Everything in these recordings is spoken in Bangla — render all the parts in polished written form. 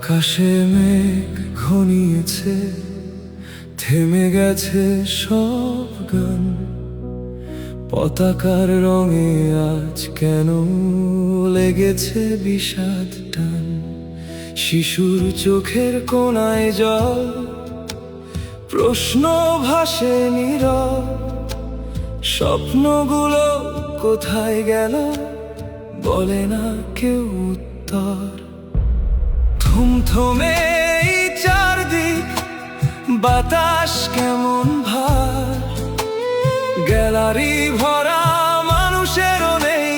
আকাশে মেঘ ঘনিয়েছে, থেমে গেছে সব গান। পতাকার রঙে আজ কেন লেগেছে বিষাদ টান। শিশুর চোখের কোণায় জল, প্রশ্ন ভাসে নীরব। স্বপ্নগুলো কোথায় গেল, বলে না কেউ উত্তর। থমথমে এই চারদিক, বাতাস কেমন ভার। গ্যালারি ভরা মানুষেরও নেই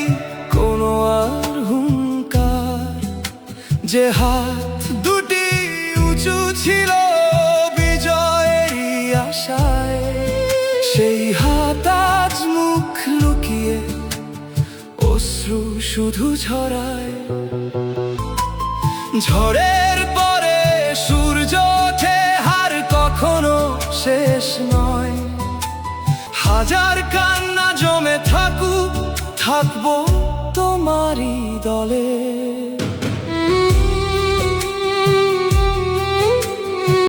কোনো আর হুঙ্কার। যে হাত দুটি উঁচু ছিল বিজয়েরই আশায়, সেই হাত আজ মুখ লুকিয়ে অশ্রু শুধু ঝরায়। ঝড়ের পরে সূর্য ওঠে, হার কখনো শেষ নয়। হাজার কান্না জমে থাকুক, থাকবো তোমারই দলে।